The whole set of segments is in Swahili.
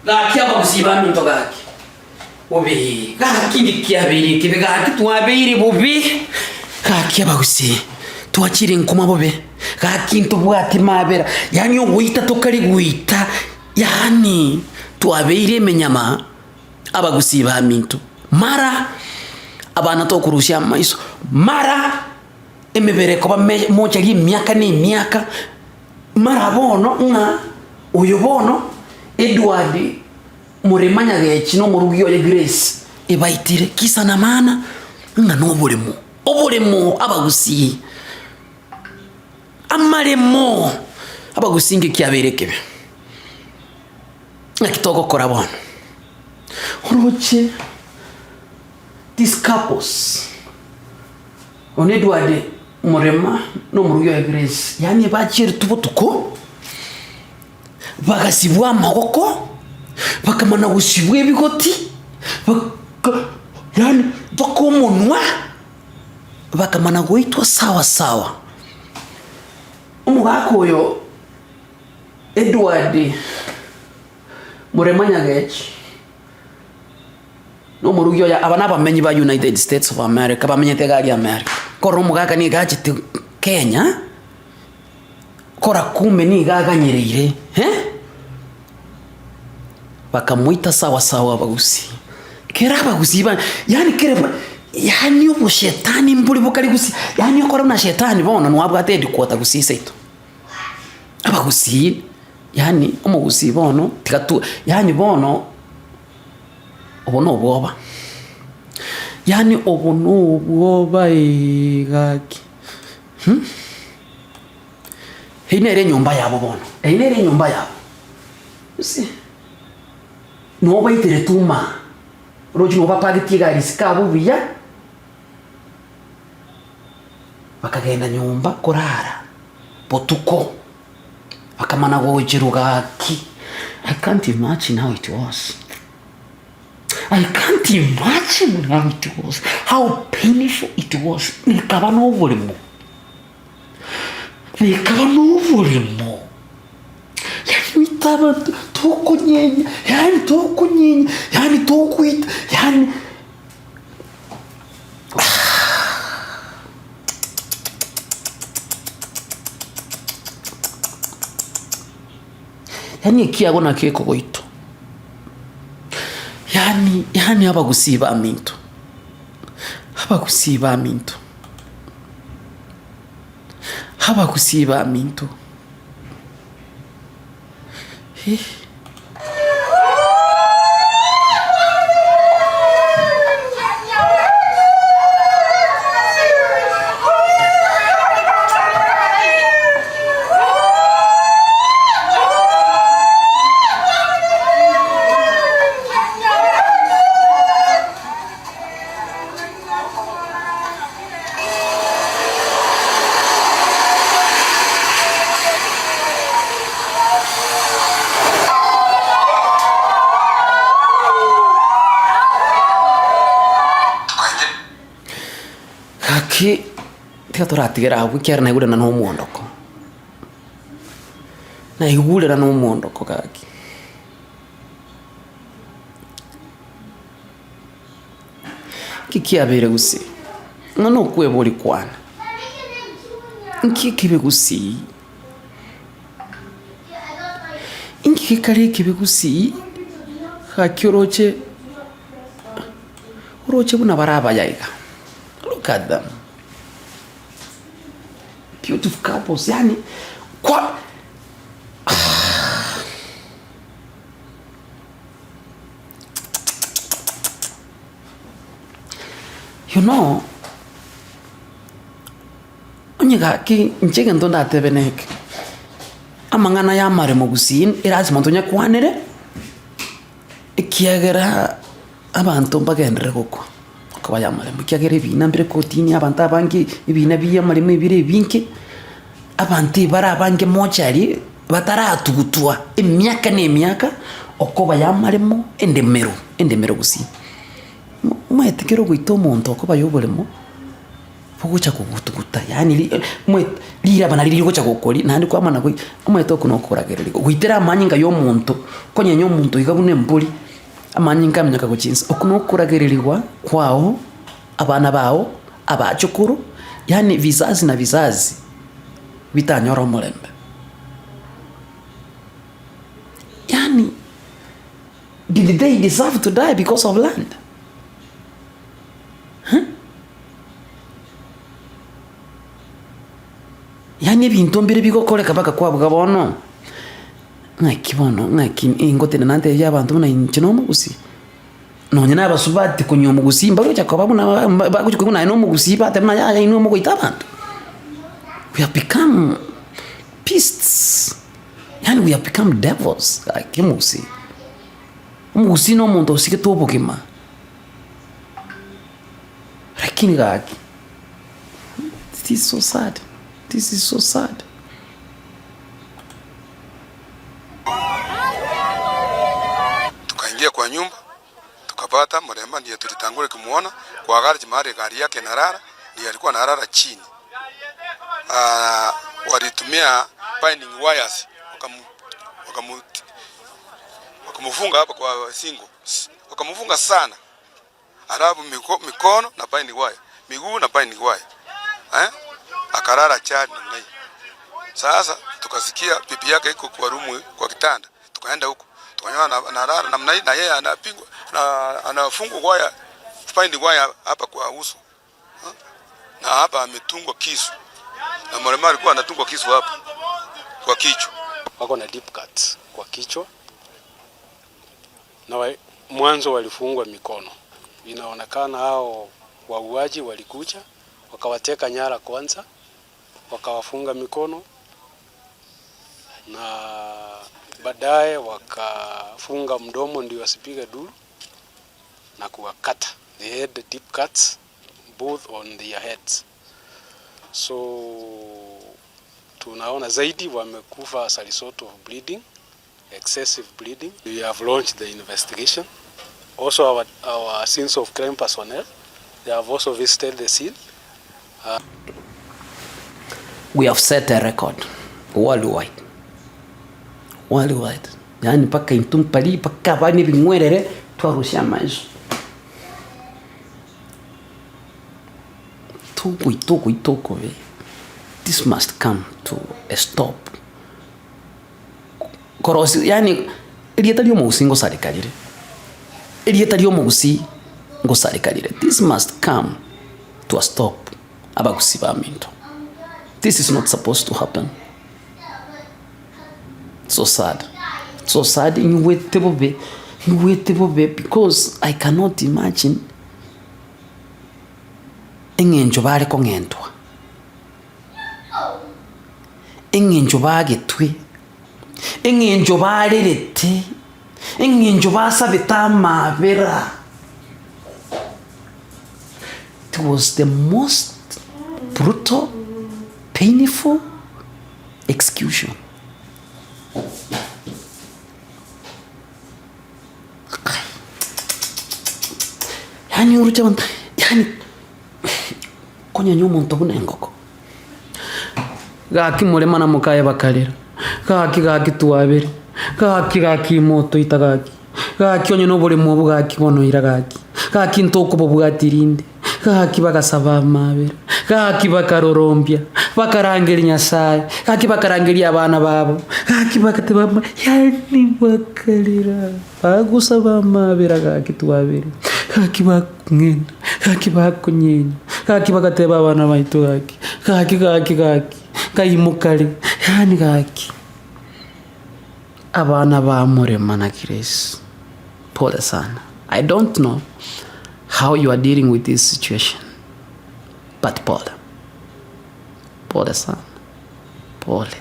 Gaki Abagusii Baminto gaki. Obi, gaki ndikiabiri kibe gaki tuabiri bobi. Gaki Abagusii. Tuachire nkoma bobe. Gaki ntubwati mabera. Yani ogwita tokari gwita. Yani tuabiri menyama Abagusii Baminto. Mara abana tokurusha maiso. Mara emebereko ba moja gi miaka ni miaka. Mara bono nga uyo bono Edward muremanya gechi no murugio ya Grace ebaitire kisa na mana nga no oboremo Abagusii amaremo Abagusii ngikiaberekebe nakitoko kora bono oroche these couples on Edward murema no murugio ya Grace yani bachire tubutuko bagasibwa amaboko bakamana gusibwa ebigoti yani bakomunwa bakamana goitwa sawa sawa umugako oyo Edward muremanya gechi no murugyo ya abana bamenyi ba United States of America bamenyete gari America koro mugaka ni gachi Kenya kora kume ni gaganyereire bakamuita sawa sawa Abagusii kera Abagusii yani kera yani ubu shetani mbuli bukari gusi yani kora na shetani bona nwabwate edikota gusisa ito Abagusii yani umugusii bono tikatu yani bono obono boba yani obono boba igaki hinere nyumba yabo bono hinere nyumba yabo usi no baitere tuma roji no bapagiti gari sikabo biya bakagenda nyumba korara potuko bakamana gojiru gaki. I can't imagine how it was. I can't imagine how it was, how painful it was. Nikaba no volemo yani itaba toko nyenye yani toko it yani yani kiago na keko goito yani Abagusii Baminto ki tika toratigera gukera na igure na no muondoko gaki kikiabere gusi no kwebori kwana kibe gusi kari kibe gusi hakiroche buna baraba yaiga. Look at them. Beautiful couples, yani kwa you know onyiga ki nchege ndonda tebenek amangana ya mare mugusin irazi montonya kwanere ikiagera abantu mbagendere gukwa akaba mare mukiagere bina mbere kotini abantu abangi ibina biya mare mibire binke abantu bara abange mochari bataratugutua emyaka n'emyaka okoba yamaremo endemero gusi mwetekero gwito omonto okoba yoboremo bugucha kugutuguta yani mwe lira bana liri gucha gukori nandi kwa mana kwi mwe to kuno kuragereri gwitera amanyinga yo muntu konyenyo muntu igabune mburi amanyinga myaka guchinsa okuno kuragererirwa kwao abana bao abachukuru yani vizazi na vizazi bitanyora mulembe yani did they deserve to die because of land? Yani ebintu mbere bigokoreka baka kwabwa bono ngaki ingotene nante y'abantu na inchino mugusi nonye nabasubati kunyo mugusi mbaro cyakoba buna bakujukuna no mugusi bate na ya ino mugoita abantu. We have become beasts, yani we have become devils like mugusi no muntu usike tobogema lakini gaki. This is so sad. This is so sad. Tukaingia kwa nyumba, tukapata mremba ndiye tulitangule kumuona kwa gari yake narara, ndiye alikuwa narara chini. Walitumia binding wires, wakamufunga hapa kwa singo. Wakamufunga sana. Alafu mikono na binding wire, miguu na binding wire. Akarara chini namna hii. Sasa tukasikia pipi yake iko kwa rumu kwa kitanda. Tukaenda huko. Tukanyona analala namna hii na yeye anapigwa na anafungwa waya binding wire hapa kwa uso. Na hapa ametungwa kisu. Na mrembo alikuwa anatungwa kisu hapa kwa kichwa. Wako na deep cut kwa kichwa. Na mwanzo walifungwa mikono. Inaonekana hao wauaji walikuja wakawateka nyara kwanza, wakawafunga mikono na baadaye wakafunga mdomo ndio wasipige duru na kuwakata. They had the deep cuts both on their heads. So tunaona zaidi wamekufa as a result of bleeding, excessive bleeding. We have launched the investigation. Also our scenes of crime personnel, they have also visited the scene. We have set a record worldwide. Yani paka intumpali paka bani bingwerere twarusha maisha. Tuku we. This must come to a stop. Korosi yani elieta lyo mugusi ngo sarikalire. Elieta lyo mugusi ngo sarikalire. This must come to a stop. Abagusii Baminto. This is not supposed to happen. So sad. So sad in Wetebobe because I cannot imagine engenjo bare kongentwa. Engenjo bagetwe. Engenjo barerete. Engenjo basabeta mabera. It was the most brutal, painful execution. Yani urucha yani konya nyomuntu bunengoko. Gaki murema na mukaya bakarira. Gaki tuwabere. Gaki moto itagaki. Gaki onye no buri mu bugaki bono iragaki. Gaki ntoko bobugatirinde. Gaki bagasaba amabera. Gaki bakarorombya. Bakarangeri Nyasaye. Gaki bakarangeri abana babo. Gaki bakateba yani bakarira. Bagusaba amabera gaki tuwabere. Gaki bakungenda. Gaki bakunyenya. Gaki bagateba abana baitu gaki. Gaki. Kayimukari. Yani gaki. Abana ba murema na Grace. Pole sana. I don't know how you are dealing with this situation. But pole. Pole sana. Pole.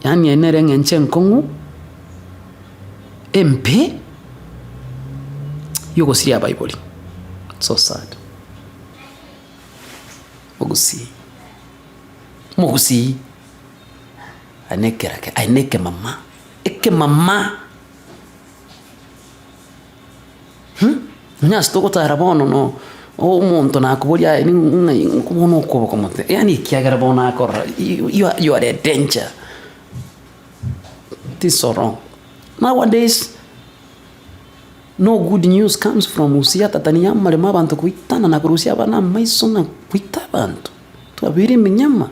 Yani enere ngenche nkongu. MP. Yuko siria Bible. So sad. Abagusii. Aneke mama. Eke mama. Nyas toko tarabono no. Omuntu nakuburia ni kubona ukuboko mute. Yani kiagara bona akora. You are a danger. It is so wrong. Nowadays, no good news comes from usia tataniama le mabantu kuitana na kurusia bana maiso na kuita bantu. Tuabiri minyama.